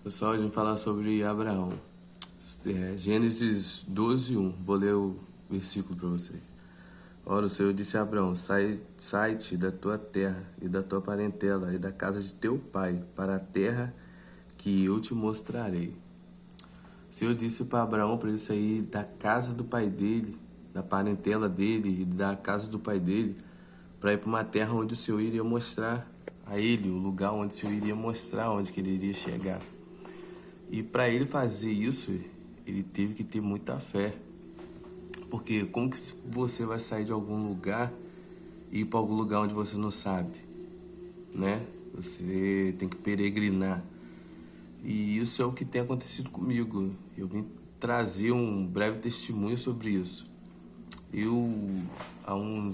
Pessoal, a gente vai falar sobre Abraão. Gênesis 12:1. Vou ler o versículo para vocês. Ora, o Senhor disse a Abraão: sai-te da tua terra e da tua parentela e da casa de teu pai para a terra que eu te mostrarei. O Senhor disse para Abraão para ele sair da casa do pai dele, da parentela dele e da casa do pai dele, para ir para uma terra onde o Senhor iria mostrar a ele, o lugar onde o Senhor iria mostrar onde que ele iria chegar. E para ele fazer isso, ele teve que ter muita fé. Porque como que você vai sair de algum lugar e ir para algum lugar onde você não sabe, né? Você tem que peregrinar. E isso é o que tem acontecido comigo. Eu vim trazer um breve testemunho sobre isso. Há um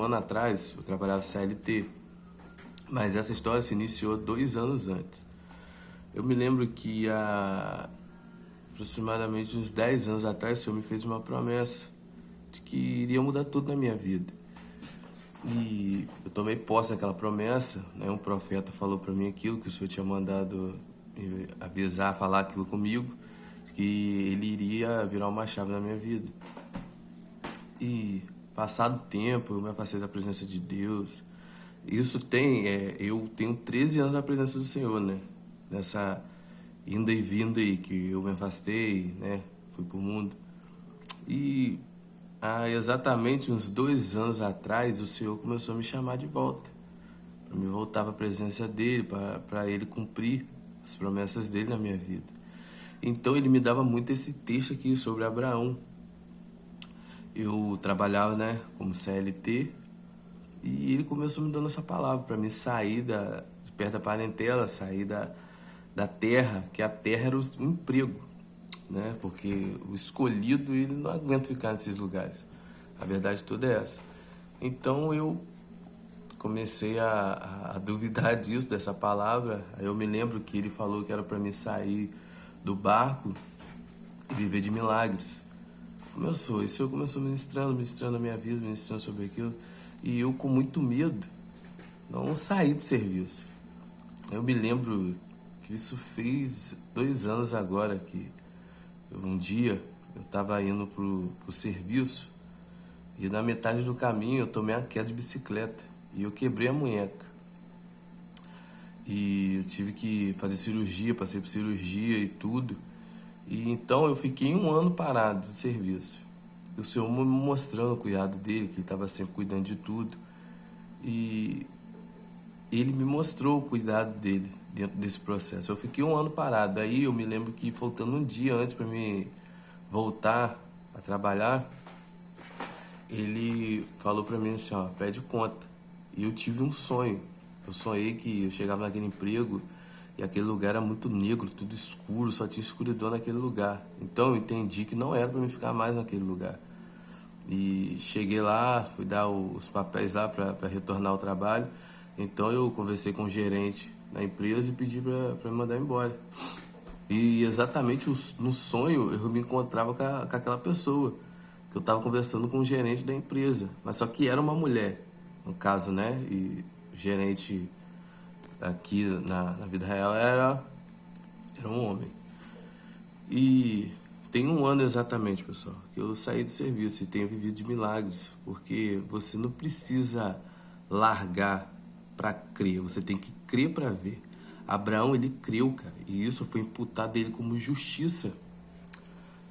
ano atrás, eu trabalhava CLT, mas essa história se iniciou 2 anos antes. Eu me lembro que há aproximadamente uns 10 anos atrás, o Senhor me fez uma promessa de que iria mudar tudo na minha vida. E eu tomei posse daquela promessa, né? Um profeta falou para mim aquilo, que o Senhor tinha mandado avisar, falar aquilo comigo, que ele iria virar uma chave na minha vida. E passado o tempo, eu me afastei da presença de Deus. Eu tenho 13 anos na presença do Senhor, né? Nessa inda e vinda aí, que eu me afastei, né? Fui pro mundo. E há exatamente uns 2 anos atrás, o Senhor começou a me chamar de volta. Para me voltar para a presença dele, para ele cumprir as promessas dele na minha vida. Então ele me dava muito esse texto aqui sobre Abraão. Eu trabalhava, né, como CLT, e ele começou me dando essa palavra para mim sair de perto da parentela, sair da terra, que a terra era o emprego, né? Porque o escolhido, ele não aguenta ficar nesses lugares. A verdade toda é essa. Então eu comecei a duvidar disso, dessa palavra. Aí eu me lembro que ele falou que era para mim sair do barco e viver de milagres. Começou, esse Senhor começou ministrando a minha vida, ministrando sobre aquilo. E eu, com muito medo, não saí do serviço. Eu me lembro que isso fez 2 anos agora, que um dia eu estava indo pro serviço e na metade do caminho eu tomei uma queda de bicicleta e eu quebrei a munheca. E eu tive que fazer cirurgia, passei por cirurgia e tudo. E então eu fiquei 1 ano parado de serviço. O Senhor me mostrando o cuidado dele, que ele estava sempre cuidando de tudo. E ele me mostrou o cuidado dele dentro desse processo. Eu fiquei 1 ano parado. Aí eu me lembro que faltando um dia antes para me voltar a trabalhar, ele falou para mim assim, ó, pede conta. E eu tive um sonho. Eu sonhei que eu chegava naquele emprego e aquele lugar era muito negro, tudo escuro, só tinha escuridão naquele lugar. Então eu entendi que não era para mim ficar mais naquele lugar. E cheguei lá, fui dar os papéis lá para retornar ao trabalho. Então eu conversei com o gerente da empresa e pedi para me mandar embora. E exatamente no sonho eu me encontrava com aquela pessoa, que eu estava conversando com o gerente da empresa, mas só que era uma mulher, no caso, né? E o gerente aqui na vida real era um homem. E tem 1 ano exatamente, pessoal, que eu saí do serviço e tenho vivido de milagres, porque você não precisa largar para crer, você tem que crer para ver. Abraão, ele creu, cara, e isso foi imputado a ele como justiça.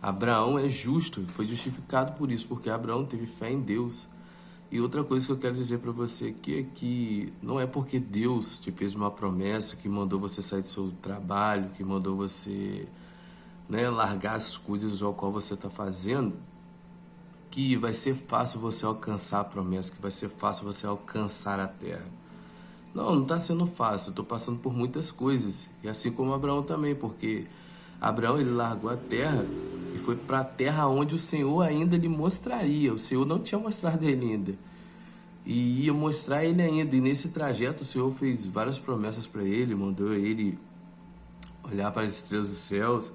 Abraão é justo, foi justificado por isso, porque Abraão teve fé em Deus. E outra coisa que eu quero dizer para você aqui é que não é porque Deus te fez uma promessa, que mandou você sair do seu trabalho, que mandou você, né, largar as coisas ao qual você está fazendo, que vai ser fácil você alcançar a promessa, que vai ser fácil você alcançar a terra. Não está sendo fácil, eu estou passando por muitas coisas, e assim como Abraão também, porque Abraão, ele largou a terra e foi para a terra onde o Senhor ainda lhe mostraria. O Senhor não tinha mostrado ele ainda, e ia mostrar ele ainda. E nesse trajeto o Senhor fez várias promessas para ele, mandou ele olhar para as estrelas dos céus,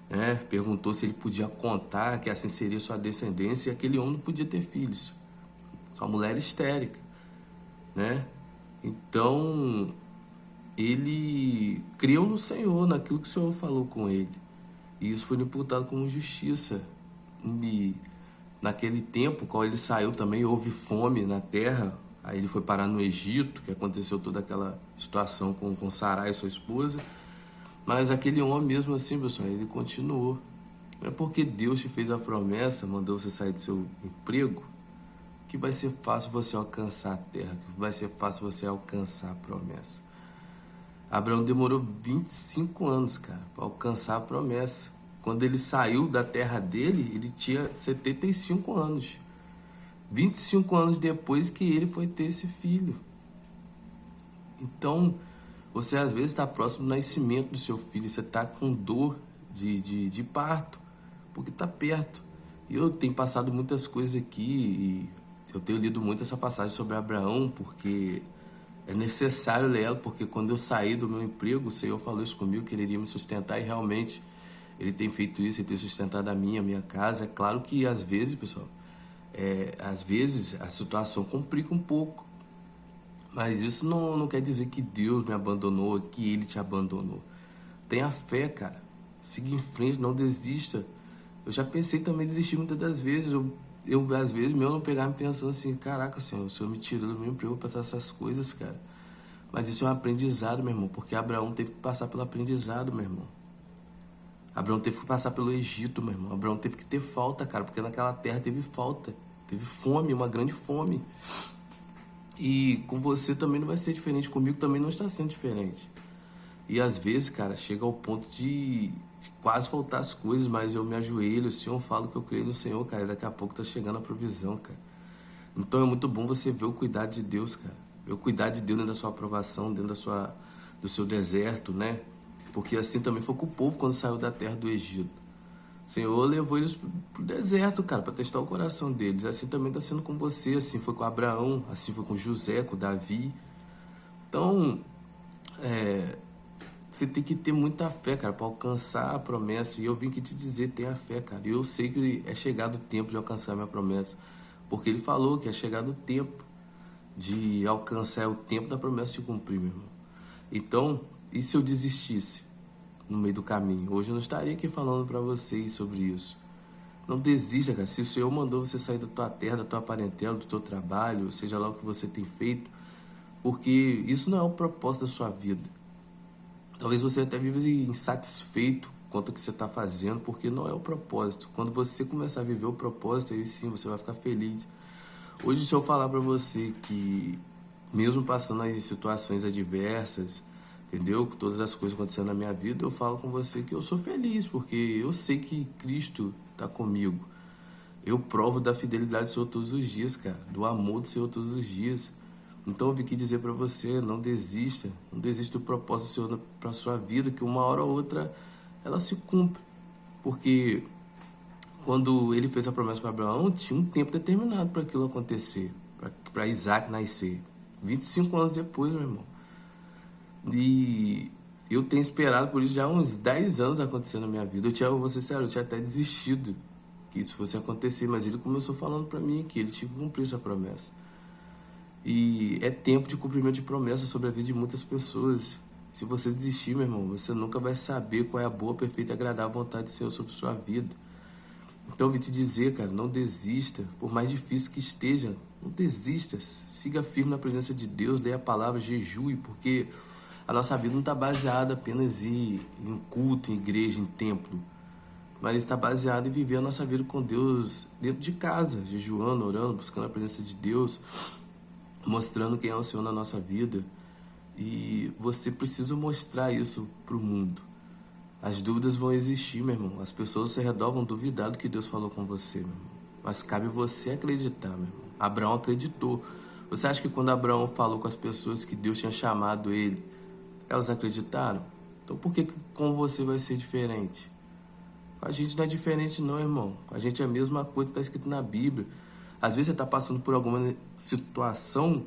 né? Perguntou se ele podia contar, que assim seria sua descendência, e aquele homem não podia ter filhos, sua mulher era histérica, né? Então ele creu no Senhor, naquilo que o Senhor falou com ele. E isso foi imputado como justiça. E naquele tempo, quando ele saiu também, houve fome na terra. Aí ele foi parar no Egito, que aconteceu toda aquela situação com Sarai, sua esposa. Mas aquele homem mesmo assim, pessoal, ele continuou. Não é porque Deus te fez a promessa, mandou você sair do seu emprego, que vai ser fácil você alcançar a terra, que vai ser fácil você alcançar a promessa. Abraão demorou 25 anos, cara, para alcançar a promessa. Quando ele saiu da terra dele, ele tinha 75 anos. 25 anos depois que ele foi ter esse filho. Então, você às vezes está próximo do nascimento do seu filho, você está com dor de parto, porque está perto. E eu tenho passado muitas coisas aqui, e eu tenho lido muito essa passagem sobre Abraão, porque é necessário ler ela, porque quando eu saí do meu emprego, o Senhor falou isso comigo, que ele iria me sustentar, e realmente ele tem feito isso, ele tem sustentado a minha casa. É claro que às vezes, pessoal, às vezes a situação complica um pouco, mas isso não quer dizer que Deus me abandonou, que ele te abandonou. Tenha fé, cara. Siga em frente, não desista. Eu já pensei também em desistir muitas das vezes. Eu às vezes, meu, não pegava pensando assim, caraca, Senhor, o Senhor me tirou do meu emprego para passar essas coisas, cara. Mas isso é um aprendizado, meu irmão, porque Abraão teve que passar pelo aprendizado, meu irmão. Abraão teve que passar pelo Egito, meu irmão. Abraão teve que ter falta, cara, porque naquela terra teve falta. Teve fome, uma grande fome. E com você também não vai ser diferente, comigo também não está sendo diferente. E às vezes, cara, chega ao ponto de quase faltar as coisas, mas eu me ajoelho, o Senhor, falo que eu creio no Senhor, cara, e daqui a pouco tá chegando a provisão, cara. Então é muito bom você ver o cuidado de Deus, cara. Ver o cuidado de Deus dentro da sua aprovação, dentro do seu deserto, né? Porque assim também foi com o povo quando saiu da terra do Egito. O Senhor levou eles pro deserto, cara, para testar o coração deles. Assim também está sendo com você, assim foi com Abraão, assim foi com José, com Davi. Então, você tem que ter muita fé, cara, para alcançar a promessa. E eu vim aqui te dizer, tenha fé, cara. E eu sei que é chegado o tempo de alcançar a minha promessa. Porque ele falou que é chegado o tempo de alcançar, o tempo da promessa se cumprir, meu irmão. Então, e se eu desistisse no meio do caminho? Hoje eu não estaria aqui falando para vocês sobre isso. Não desista, cara. Se o Senhor mandou você sair da tua terra, da tua parentela, do teu trabalho, seja lá o que você tem feito, porque isso não é o propósito da sua vida. Talvez você até viva insatisfeito quanto ao que você está fazendo, porque não é o propósito. Quando você começar a viver o propósito, aí sim você vai ficar feliz. Hoje, se eu falar para você que, mesmo passando as situações adversas, entendeu? Com todas as coisas acontecendo na minha vida, eu falo com você que eu sou feliz, porque eu sei que Cristo está comigo. Eu provo da fidelidade do Senhor todos os dias, cara. Do amor do Senhor todos os dias. Então eu vim aqui dizer para você, não desista. Não desista do propósito do Senhor para sua vida, que uma hora ou outra ela se cumpre. Porque quando ele fez a promessa para Abraão, tinha um tempo determinado para aquilo acontecer, para Isaac nascer. 25 anos depois, meu irmão. E eu tenho esperado por isso já há uns 10 anos acontecendo na minha vida. Vou ser sério, eu tinha até desistido que isso fosse acontecer, mas ele começou falando para mim que ele tinha que cumprir essa promessa. E é tempo de cumprimento de promessa sobre a vida de muitas pessoas. Se você desistir, meu irmão, você nunca vai saber qual é a boa, perfeita e agradável vontade do Senhor sobre a sua vida. Então eu vim te dizer, cara, não desista, por mais difícil que esteja, não desista, siga firme na presença de Deus, dê a palavra, jejue, porque a nossa vida não está baseada apenas em culto, em igreja, em templo, mas está baseada em viver a nossa vida com Deus dentro de casa, jejuando, orando, buscando a presença de Deus, mostrando quem é o Senhor na nossa vida. E você precisa mostrar isso para o mundo. As dúvidas vão existir, meu irmão. As pessoas ao seu redor vão duvidar do que Deus falou com você, meu irmão. Mas cabe você acreditar, meu irmão. Abraão acreditou. Você acha que quando Abraão falou com as pessoas que Deus tinha chamado ele, elas acreditaram? Então por que com você vai ser diferente? Com a gente não é diferente não, irmão. Com a gente é a mesma coisa que está escrito na Bíblia. Às vezes você está passando por alguma situação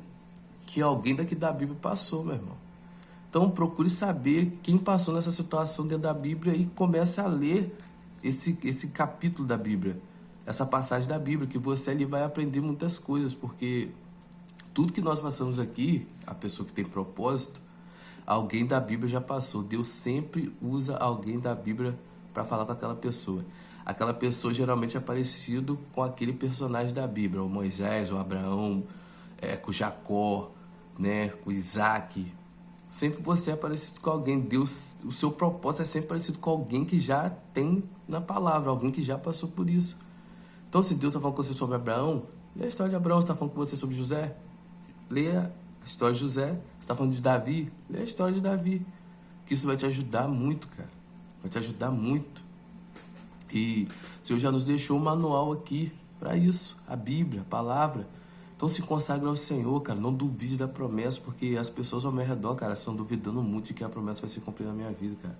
que alguém daqui da Bíblia passou, meu irmão. Então procure saber quem passou nessa situação dentro da Bíblia e comece a ler esse capítulo da Bíblia, essa passagem da Bíblia, que você ali vai aprender muitas coisas, porque tudo que nós passamos aqui, a pessoa que tem propósito, alguém da Bíblia já passou. Deus sempre usa alguém da Bíblia para falar com aquela pessoa. Aquela pessoa geralmente é parecido com aquele personagem da Bíblia, o Moisés, o Abraão, com Jacó, né, com Isaac. Sempre você é parecido com alguém. Deus, o seu propósito é sempre parecido com alguém que já tem na palavra, alguém que já passou por isso. Então, se Deus está falando com você sobre Abraão, lê a história de Abraão. Se está falando com você sobre José, leia a história de José. Se está falando de Davi, lê a história de Davi. Que isso vai te ajudar muito, cara. Vai te ajudar muito. E o Senhor já nos deixou um manual aqui para isso. A Bíblia, a palavra. Então se consagra ao Senhor, cara. Não duvide da promessa, porque as pessoas ao meu redor, cara, estão duvidando muito de que a promessa vai se cumprir na minha vida, cara.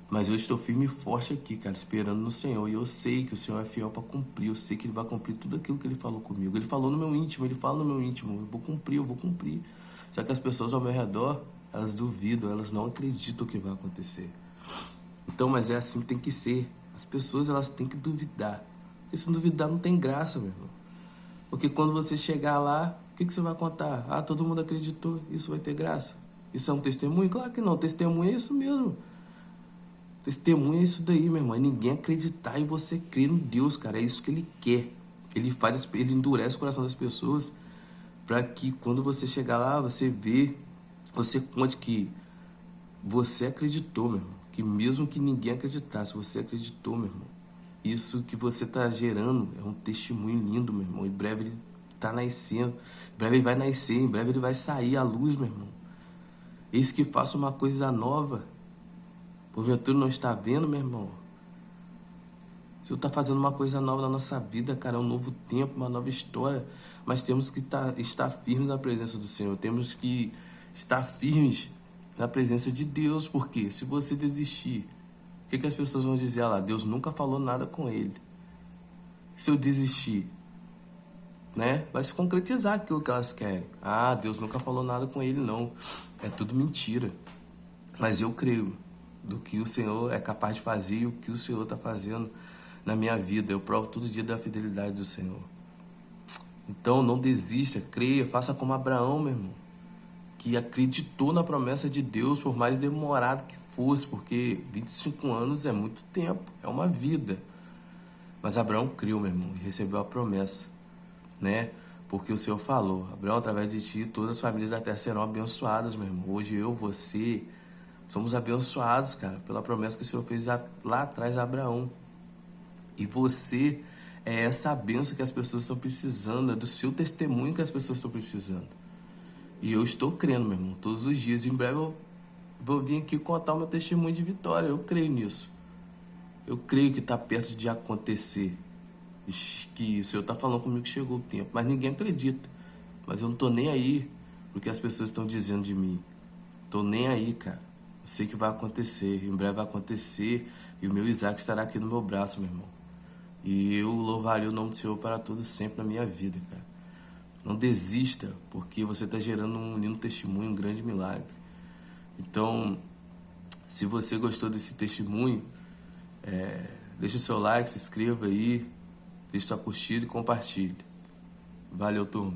Mas eu estou firme e forte aqui, cara, esperando no Senhor. E eu sei que o Senhor é fiel para cumprir. Eu sei que Ele vai cumprir tudo aquilo que Ele falou comigo. Ele falou no meu íntimo, Ele fala no meu íntimo. Eu vou cumprir. Só que as pessoas ao meu redor, elas duvidam, elas não acreditam que vai acontecer. Então, mas é assim que tem que ser. As pessoas, elas têm que duvidar. Porque se não duvidar, não tem graça, meu irmão. Porque quando você chegar lá, o que você vai contar? Ah, todo mundo acreditou, isso vai ter graça. Isso é um testemunho? Claro que não. Testemunho é isso mesmo. Testemunha é isso daí, meu irmão. É ninguém acreditar em você crer no Deus, cara. É isso que Ele quer. Ele endurece o coração das pessoas para que quando você chegar lá, você conte que você acreditou, meu irmão. Que mesmo que ninguém acreditasse, você acreditou, meu irmão. Isso que você está gerando é um testemunho lindo, meu irmão. Em breve ele está nascendo. Em breve ele vai nascer. Em breve ele vai sair à luz, meu irmão. Eis que faça uma coisa nova. Porventura não está vendo, meu irmão? O Senhor está fazendo uma coisa nova na nossa vida, cara. É um novo tempo, uma nova história. Mas temos que estar firmes na presença do Senhor. Temos que estar firmes na presença de Deus. Porque se você desistir, o que as pessoas vão dizer? Ah lá, Deus nunca falou nada com ele. Se eu desistir, né? Vai se concretizar aquilo que elas querem. Ah, Deus nunca falou nada com ele, não. É tudo mentira. Mas eu creio do que o Senhor é capaz de fazer e o que o Senhor está fazendo na minha vida. Eu provo todo dia da fidelidade do Senhor. Então não desista, creia, faça como Abraão, meu irmão, que acreditou na promessa de Deus por mais demorado que fosse, porque 25 anos é muito tempo, é uma vida. Mas Abraão creu, meu irmão, e recebeu a promessa, né? Porque o Senhor falou: Abraão, através de ti, todas as famílias da terra serão abençoadas, meu irmão. Hoje eu, você, somos abençoados, cara, pela promessa que o Senhor fez lá atrás a Abraão. E você é essa bênção que as pessoas estão precisando, é do seu testemunho que as pessoas estão precisando. E eu estou crendo, meu irmão, todos os dias. Em breve eu vou vir aqui contar o meu testemunho de vitória. Eu creio nisso. Eu creio que está perto de acontecer. Que o Senhor está falando comigo que chegou o tempo. Mas ninguém acredita. Mas eu não estou nem aí pro que as pessoas estão dizendo de mim. Estou nem aí, cara. Eu sei que vai acontecer. Em breve vai acontecer. E o meu Isaac estará aqui no meu braço, meu irmão. E eu louvarei o nome do Senhor para todo sempre na minha vida, cara. Não desista, porque você está gerando um lindo testemunho, um grande milagre. Então, se você gostou desse testemunho, deixa o seu like, se inscreva aí, deixa sua curtida e compartilhe. Valeu, turma.